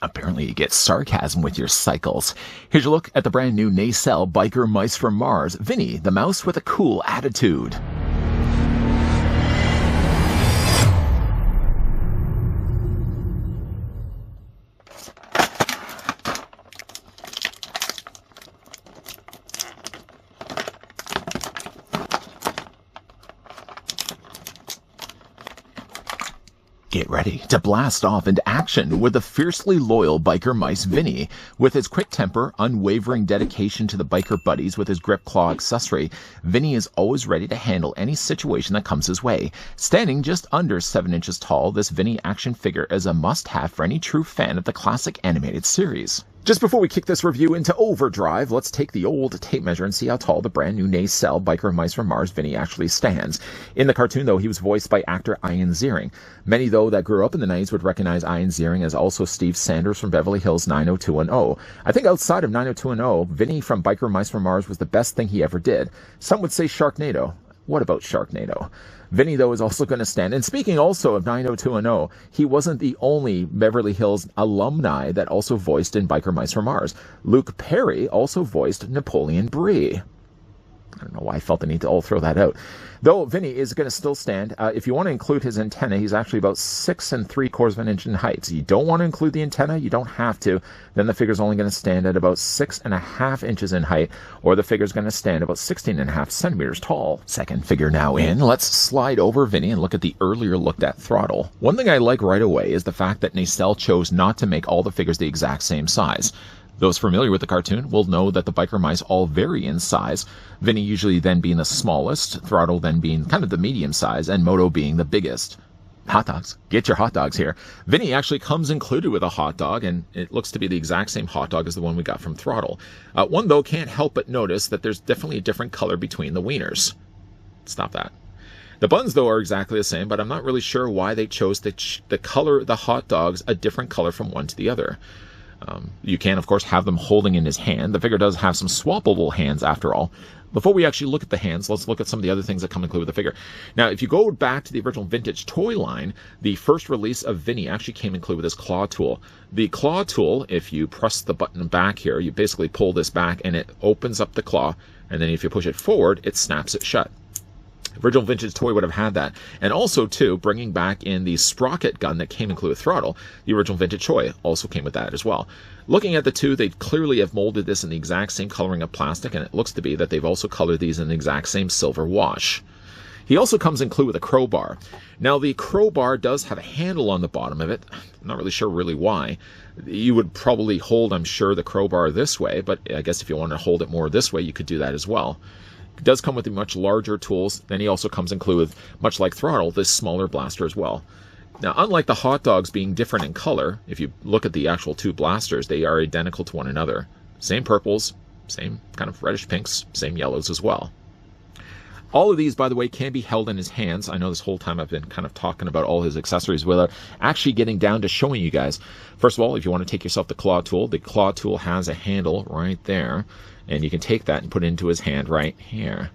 Apparently you get sarcasm with your cycles. Here's a look at the brand new Nacelle Biker Mice from Mars. Vinnie, the mouse with a cool attitude. Get ready to blast off into action with the fiercely loyal biker mice Vinnie. With his quick temper, unwavering dedication to the biker buddies with his grip claw accessory, Vinnie is always ready to handle any situation that comes his way. Standing just under 7 inches tall, this Vinnie action figure is a must-have for any true fan of the classic animated series. Just before we kick this review into overdrive, let's take the old tape measure and see how tall the brand new Nacelle Biker Mice from Mars Vinnie actually stands. In the cartoon, though, he was voiced by actor Ian Ziering. Many, though, that grew up in the 90s would recognize Ian Ziering as also Steve Sanders from Beverly Hills 90210. I think outside of 90210, Vinnie from Biker Mice from Mars was the best thing he ever did. Some would say Sharknado. What about Sharknado? Vinnie, though, is also going to stand. And speaking also of 90210, he wasn't the only Beverly Hills alumni that also voiced in Biker Mice from Mars. Luke Perry also voiced Napoleon Bree. I don't know why I felt the need to all throw that out. Though Vinnie is going to still stand. If you want to include his antenna, he's actually about 6 3/4 of an inch in height. So you don't want to include the antenna, you don't have to. Then the figure's only going to stand at about 6.5 inches in height, or the figure's going to stand about 16.5 centimeters tall. Second figure now in. Let's slide over Vinnie and look at the earlier looked at throttle. One thing I like right away is the fact that Nacelle chose not to make all the figures the exact same size. Those familiar with the cartoon will know that the biker mice all vary in size, Vinnie usually then being the smallest, Throttle then being kind of the medium size, and Moto being the biggest. Hot dogs. Get your hot dogs here. Vinnie actually comes included with a hot dog, and it looks to be the exact same hot dog as the one we got from Throttle. One, though, can't help but notice that there's definitely a different color between the wieners. Stop that. The buns, though, are exactly the same, but I'm not really sure why they chose the color, the hot dogs, a different color from one to the other. You can, of course, have them holding in his hand. The figure does have some swappable hands, after all. Before we actually look at the hands, let's look at some of the other things that come included with the figure. Now, if you go back to the original vintage toy line, the first release of Vinnie actually came included with this claw tool. The claw tool, if you press the button back here, you basically pull this back and it opens up the claw, and then if you push it forward, it snaps it shut. Original vintage toy would have had that. And also, too, bringing back in the sprocket gun that came included with Throttle, the original vintage toy also came with that as well. Looking at the two, they clearly have molded this in the exact same coloring of plastic, and it looks to be that they've also colored these in the exact same silver wash. He also comes included with a crowbar. Now, the crowbar does have a handle on the bottom of it. I'm not really sure really why. You would probably hold, I'm sure, the crowbar this way, but I guess if you want to hold it more this way, you could do that as well. It does come with the much larger tools. Then he also comes included with, much like Throttle, this smaller blaster as well. Now, unlike the hot dogs being different in color, if you look at the actual two blasters, they are identical to one another. Same purples, same kind of reddish pinks, same yellows as well. All of these, by the way, can be held in his hands. I know this whole time I've been kind of talking about all his accessories without actually getting down to showing you guys. First of all, if you want to take yourself the claw tool has a handle right there. And you can take that and put it into his hand right here.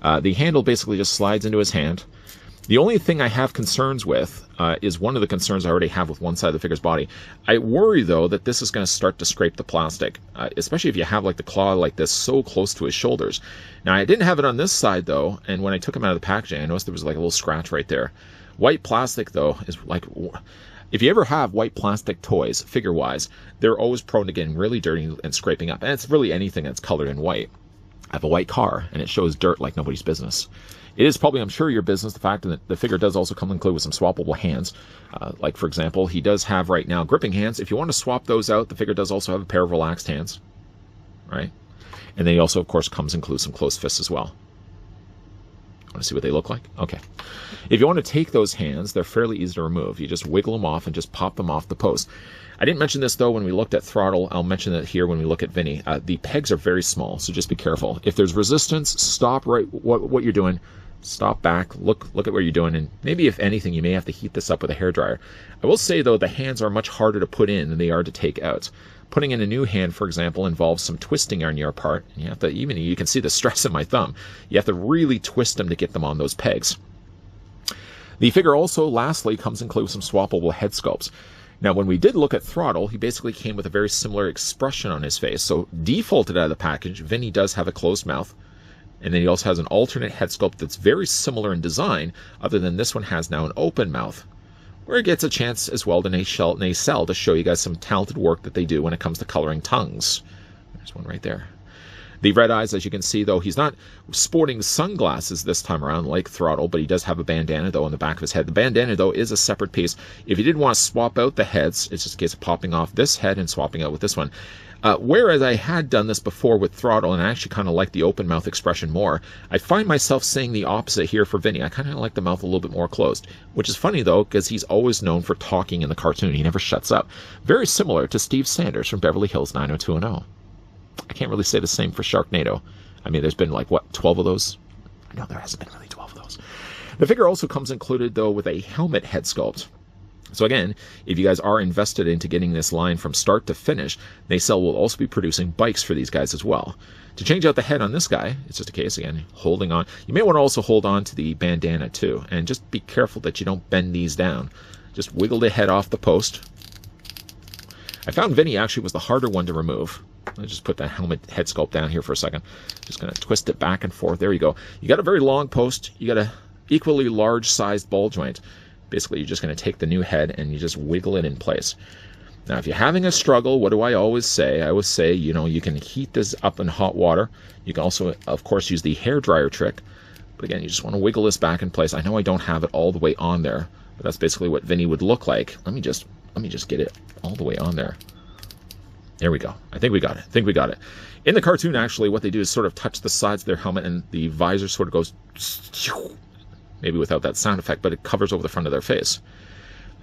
The handle basically just slides into his hand. The only thing I have concerns with is one of the concerns I already have with one side of the figure's body. I worry, though, that this is going to start to scrape the plastic, especially if you have like the claw like this so close to his shoulders. Now, I didn't have it on this side, though, and when I took him out of the packaging, I noticed there was like a little scratch right there. White plastic, though, is like... If you ever have white plastic toys, figure-wise, they're always prone to getting really dirty and scraping up. And it's really anything that's colored in white. I have a white car, and it shows dirt like nobody's business. It is probably, I'm sure, your business, the fact that the figure does also come included with some swappable hands. Like, for example, he does have right now gripping hands. If you want to swap those out, the figure does also have a pair of relaxed hands. Right? And then he also, of course, comes include some closed fists as well. Want to see what they look like? Okay. If you want to take those hands, they're fairly easy to remove. You just wiggle them off and just pop them off the post. I didn't mention this, though, when we looked at Throttle. I'll mention it here when we look at Vinnie. The pegs are very small, so just be careful. If there's resistance, stop right what you're doing. Stop back, look at what you're doing, and maybe, if anything, you may have to heat this up with a hairdryer. I will say, though, the hands are much harder to put in than they are to take out. Putting in a new hand, for example, involves some twisting on your part. And you have to, even you can see the stress in my thumb. You have to really twist them to get them on those pegs. The figure also, lastly, comes included with some swappable head sculpts. Now, when we did look at Throttle, he basically came with a very similar expression on his face. So defaulted out of the package, Vinnie does have a closed mouth. And then he also has an alternate head sculpt that's very similar in design, other than this one has now an open mouth, where it gets a chance as well to Nacelle to show you guys some talented work that they do when it comes to coloring tongues. There's one right there. The red eyes, as you can see, though, he's not sporting sunglasses this time around like Throttle, but he does have a bandana, though, on the back of his head. The bandana, though, is a separate piece. If you did want to swap out the heads, it's just a case of popping off this head and swapping out with this one. Whereas I had done this before with Throttle, and I actually kind of like the open mouth expression more, I find myself saying the opposite here for Vinnie. I kind of like the mouth a little bit more closed, which is funny, though, because he's always known for talking in the cartoon. He never shuts up. Very similar to Steve Sanders from Beverly Hills 90210. I can't really say the same for Sharknado. I mean, there's been like, what, 12 of those? I know there hasn't been really 12 of those. The figure also comes included, though, with a helmet head sculpt. So again, if you guys are invested into getting this line from start to finish, Nacelle will also be producing bikes for these guys as well. To change out the head on this guy, it's just a case, again, holding on. You may want to also hold on to the bandana, too, and just be careful that you don't bend these down. Just wiggle the head off the post. I found Vinnie actually was the harder one to remove. Let's just put that helmet head sculpt down here for a second. Just going to twist it back and forth. There you go. You got a very long post. You got a equally large sized ball joint. Basically, you're just going to take the new head and you just wiggle it in place. Now, if you're having a struggle, what do I always say? I always say, you know, you can heat this up in hot water. You can also, of course, use the hair dryer trick. But again, you just want to wiggle this back in place. I know I don't have it all the way on there, but that's basically what Vinnie would look like. Let me just get it all the way on there. There we go. I think we got it. In the cartoon, actually, what they do is sort of touch the sides of their helmet, and the visor sort of goes, maybe without that sound effect, but it covers over the front of their face.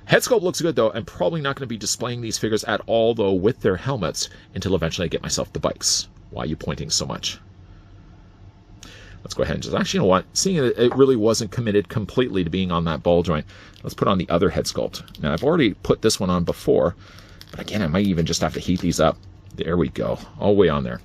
Head sculpt looks good, though. I'm probably not going to be displaying these figures at all, though, with their helmets until eventually I get myself the bikes. Why are you pointing so much? Let's go ahead and just, actually, you know what? Seeing it really wasn't committed completely to being on that ball joint, let's put on the other head sculpt. Now, I've already put this one on before, but again, I might even just have to heat these up. There we go. All the way on there.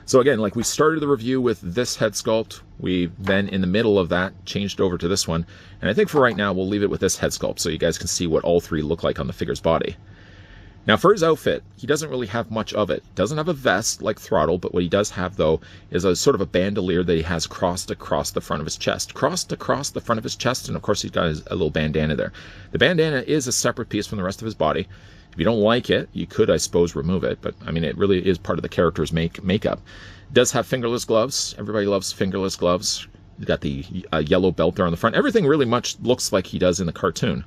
So again, like we started the review with this head sculpt. We then, in the middle of that, changed over to this one. And I think for right now, we'll leave it with this head sculpt so you guys can see what all three look like on the figure's body. Now, for his outfit, he doesn't really have much of it. Doesn't have a vest like Throttle, but what he does have, though, is a sort of a bandolier that he has crossed across the front of his chest. Crossed across the front of his chest, and of course, he's got a little bandana there. The bandana is a separate piece from the rest of his body. If you don't like it, you could, I suppose, remove it. But, I mean, it really is part of the character's makeup. It does have fingerless gloves. Everybody loves fingerless gloves. You've got the yellow belt there on the front. Everything really much looks like he does in the cartoon.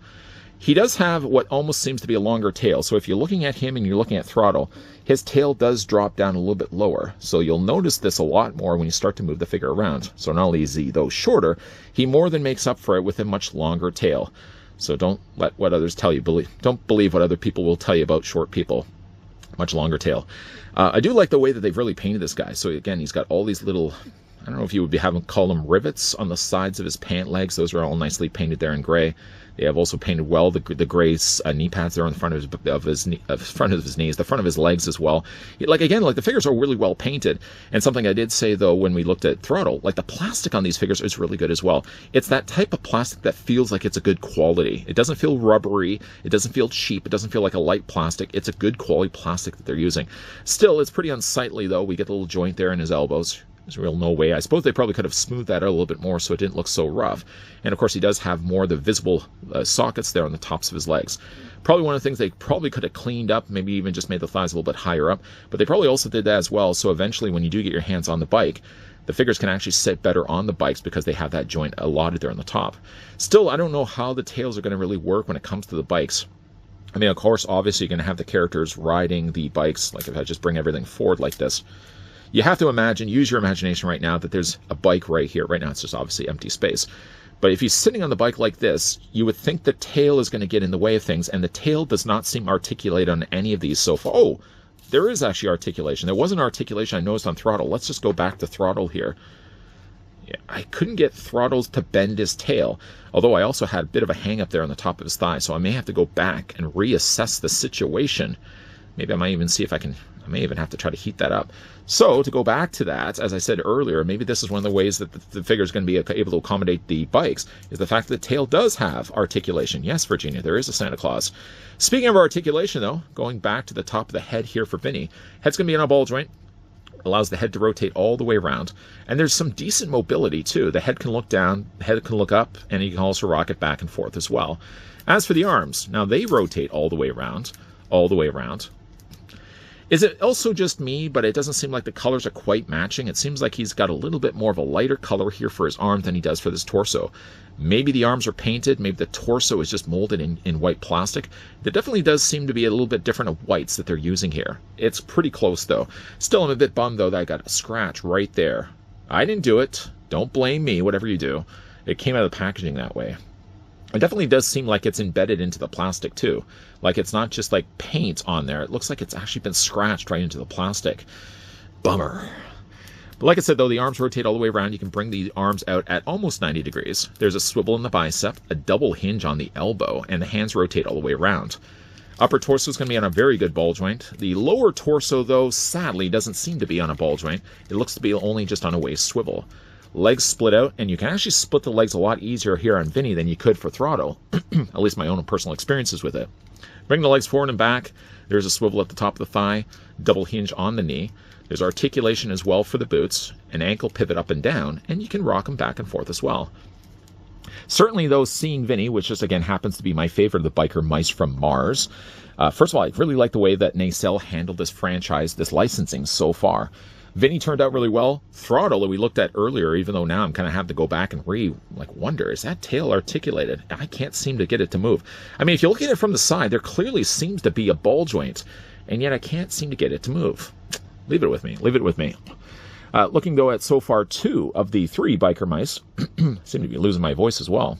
He does have what almost seems to be a longer tail. So if you're looking at him and you're looking at Throttle, his tail does drop down a little bit lower. So you'll notice this a lot more when you start to move the figure around. So not only is he, though, shorter, he more than makes up for it with a much longer tail. So don't let what others tell you. Don't believe what other people will tell you about short people. Much longer tail. I do like the way that they've really painted this guy. So again, he's got all these little, I don't know if you would call them rivets on the sides of his pant legs. Those are all nicely painted there in gray. They have also painted well the gray knee pads there on the front of his knees, the front of his legs as well. Like the figures are really well painted. And something I did say, though, when we looked at Throttle, like the plastic on these figures is really good as well. It's that type of plastic that feels like it's a good quality. It doesn't feel rubbery. It doesn't feel cheap. It doesn't feel like a light plastic. It's a good quality plastic that they're using. Still, it's pretty unsightly, though. We get the little joint there in his elbows. There's real no way. I suppose they probably could have smoothed that out a little bit more so it didn't look so rough. And of course, he does have more of the visible sockets there on the tops of his legs. Probably one of the things they probably could have cleaned up, maybe even just made the thighs a little bit higher up. But they probably also did that as well. So eventually, when you do get your hands on the bike, the figures can actually sit better on the bikes because they have that joint allotted there on the top. Still, I don't know how the tails are going to really work when it comes to the bikes. I mean, of course, obviously, you're going to have the characters riding the bikes. Like if I just bring everything forward like this. You have to imagine, use your imagination right now, that there's a bike right here. Right now, it's just obviously empty space. But if he's sitting on the bike like this, you would think the tail is going to get in the way of things, and the tail does not seem articulated on any of these so far. Oh, there is actually articulation. There was an articulation I noticed on Throttle. Let's just go back to Throttle here. Yeah, I couldn't get Throttle's to bend his tail, although I also had a bit of a hang up there on the top of his thigh, so I may have to go back and reassess the situation. Maybe I might even see if I may even have to try to heat that up. So to go back to that, as I said earlier, maybe this is one of the ways that the figure is going to be able to accommodate the bikes, is the fact that the tail does have articulation. Yes, Virginia, there is a Santa Claus. Speaking of articulation, though, going back to the top of the head here for Vinnie, head's going to be on a ball joint. Allows the head to rotate all the way around. And there's some decent mobility, too. The head can look down, the head can look up, and you can also rock it back and forth as well. As for the arms, now they rotate all the way around, all the way around. Is it also just me, but it doesn't seem like the colors are quite matching? It seems like he's got a little bit more of a lighter color here for his arm than he does for this torso. Maybe the arms are painted, maybe the torso is just molded in white plastic. There definitely does seem to be a little bit different of whites that they're using here. It's pretty close, though. Still, I'm a bit bummed, though, that I got a scratch right there. I didn't do it. Don't blame me, whatever you do. It came out of the packaging that way. It definitely does seem like it's embedded into the plastic, too. Like it's not just like paint on there. It looks like it's actually been scratched right into the plastic. Bummer. But like I said, though, the arms rotate all the way around. You can bring the arms out at almost 90 degrees. There's a swivel in the bicep, a double hinge on the elbow, and the hands rotate all the way around. Upper torso is going to be on a very good ball joint. The lower torso, though, sadly, doesn't seem to be on a ball joint. It looks to be only just on a waist swivel. Legs split out, and you can actually split the legs a lot easier here on Vinnie than you could for Throttle. At least my own personal experiences with it. Bring the legs forward and back. There's a swivel at the top of the thigh, double hinge on the knee. There's articulation as well for the boots, an ankle pivot up and down, and you can rock them back and forth as well. Certainly, though, seeing Vinnie, which just again happens to be my favorite of the biker mice from Mars. First of all, I really like the way that Nacelle handled this franchise, this licensing so far. Vinnie turned out really well. Throttle, that we looked at earlier, even though now I'm kind of have to go back and wonder, is that tail articulated? I can't seem to get it to move. I mean, if you look at it from the side, there clearly seems to be a ball joint, and yet I can't seem to get it to move. Leave it with me. Leave it with me. Looking, though, at so far 2 of the 3 biker mice, seem to be losing my voice as well.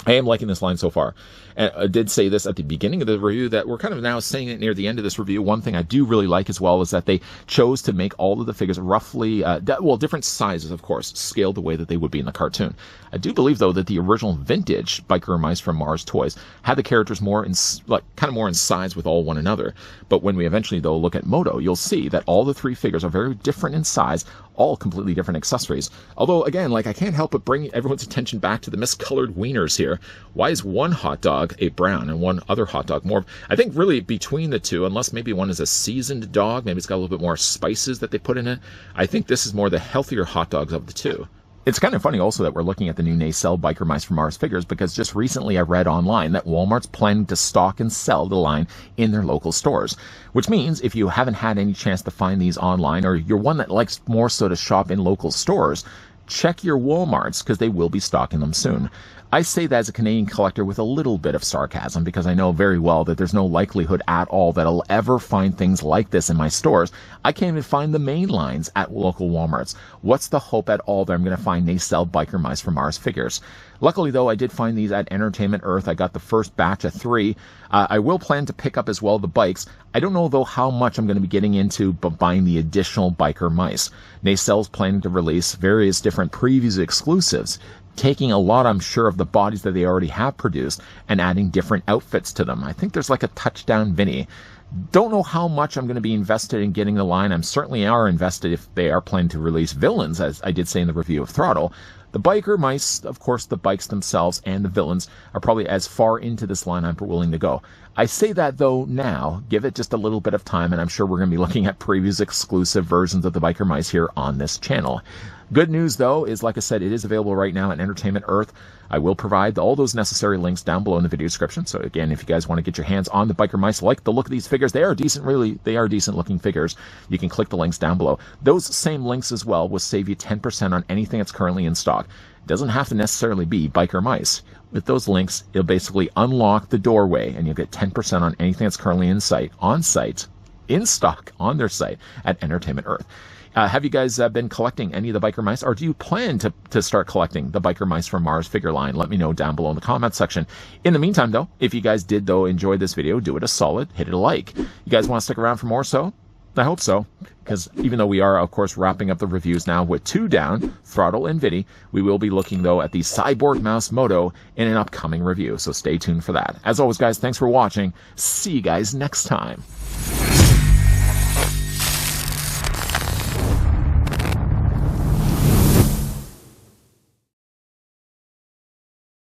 I am liking this line so far. And I did say this at the beginning of the review that we're kind of now saying it near the end of this review. One thing I do really like as well is that they chose to make all of the figures roughly, different sizes, of course, scaled the way that they would be in the cartoon. I do believe, though, that the original vintage Biker Mice from Mars toys had the characters more in, kind of more in size with all one another. But when we eventually, though, look at Moto, you'll see that all the 3 figures are very different in size, all completely different accessories. Although, again, I can't help but bring everyone's attention back to the miscolored wieners here. Why is one hot dog a brown and one other hot dog more? I think really between the two, unless maybe one is a seasoned dog, maybe it's got a little bit more spices that they put in it, I think this is more the healthier hot dogs of the two. It's kind of funny also that we're looking at the new Nacelle Biker Mice from Mars figures, because just recently I read online that Walmart's planning to stock and sell the line in their local stores. Which means if you haven't had any chance to find these online, or you're one that likes more so to shop in local stores, check your Walmarts, because they will be stocking them soon. I say that as a Canadian collector with a little bit of sarcasm, because I know very well that there's no likelihood at all that I'll ever find things like this in my stores. I can't even find the main lines at local Walmarts. What's the hope at all that I'm going to find Nacelle Biker Mice from Mars figures? Luckily, though, I did find these at Entertainment Earth. I got the first batch of 3. I will plan to pick up as well the bikes. I don't know, though, how much I'm going to be getting into buying the additional Biker Mice. Nacelle's planning to release various different previews exclusives, taking a lot, I'm sure, of the bodies that they already have produced and adding different outfits to them. I think there's like a touchdown Vinnie. Don't know how much I'm going to be invested in getting the line. I'm certainly invested if they are planning to release villains, as I did say in the review of Throttle. The Biker Mice, of course, the bikes themselves and the villains are probably as far into this line I'm willing to go. I say that, though, now. Give it just a little bit of time, and I'm sure we're going to be looking at previews exclusive versions of the Biker Mice here on this channel. Good news, though, is, like I said, it is available right now at Entertainment Earth. I will provide all those necessary links down below in the video description. So, again, if you guys want to get your hands on the Biker Mice, like the look of these figures, they are decent, really, they are decent-looking figures. You can click the links down below. Those same links as well will save you 10% on anything that's currently in stock. It doesn't have to necessarily be Biker Mice. With those links, you'll basically unlock the doorway, and you'll get 10% on anything that's currently in stock, on their site at Entertainment Earth. Have you guys been collecting any of the Biker Mice, or do you plan to start collecting the Biker Mice from Mars figure line? Let me know down below in the comment section. In the meantime, though, if you guys did, though, enjoy this video, do it a solid, hit it a like. You guys want to stick around for more so? I hope so, because even though we are, of course, wrapping up the reviews now with 2 down, Throttle and Vinnie, we will be looking, though, at the Cyborg Mouse Moto in an upcoming review, so stay tuned for that. As always, guys, thanks for watching. See you guys next time.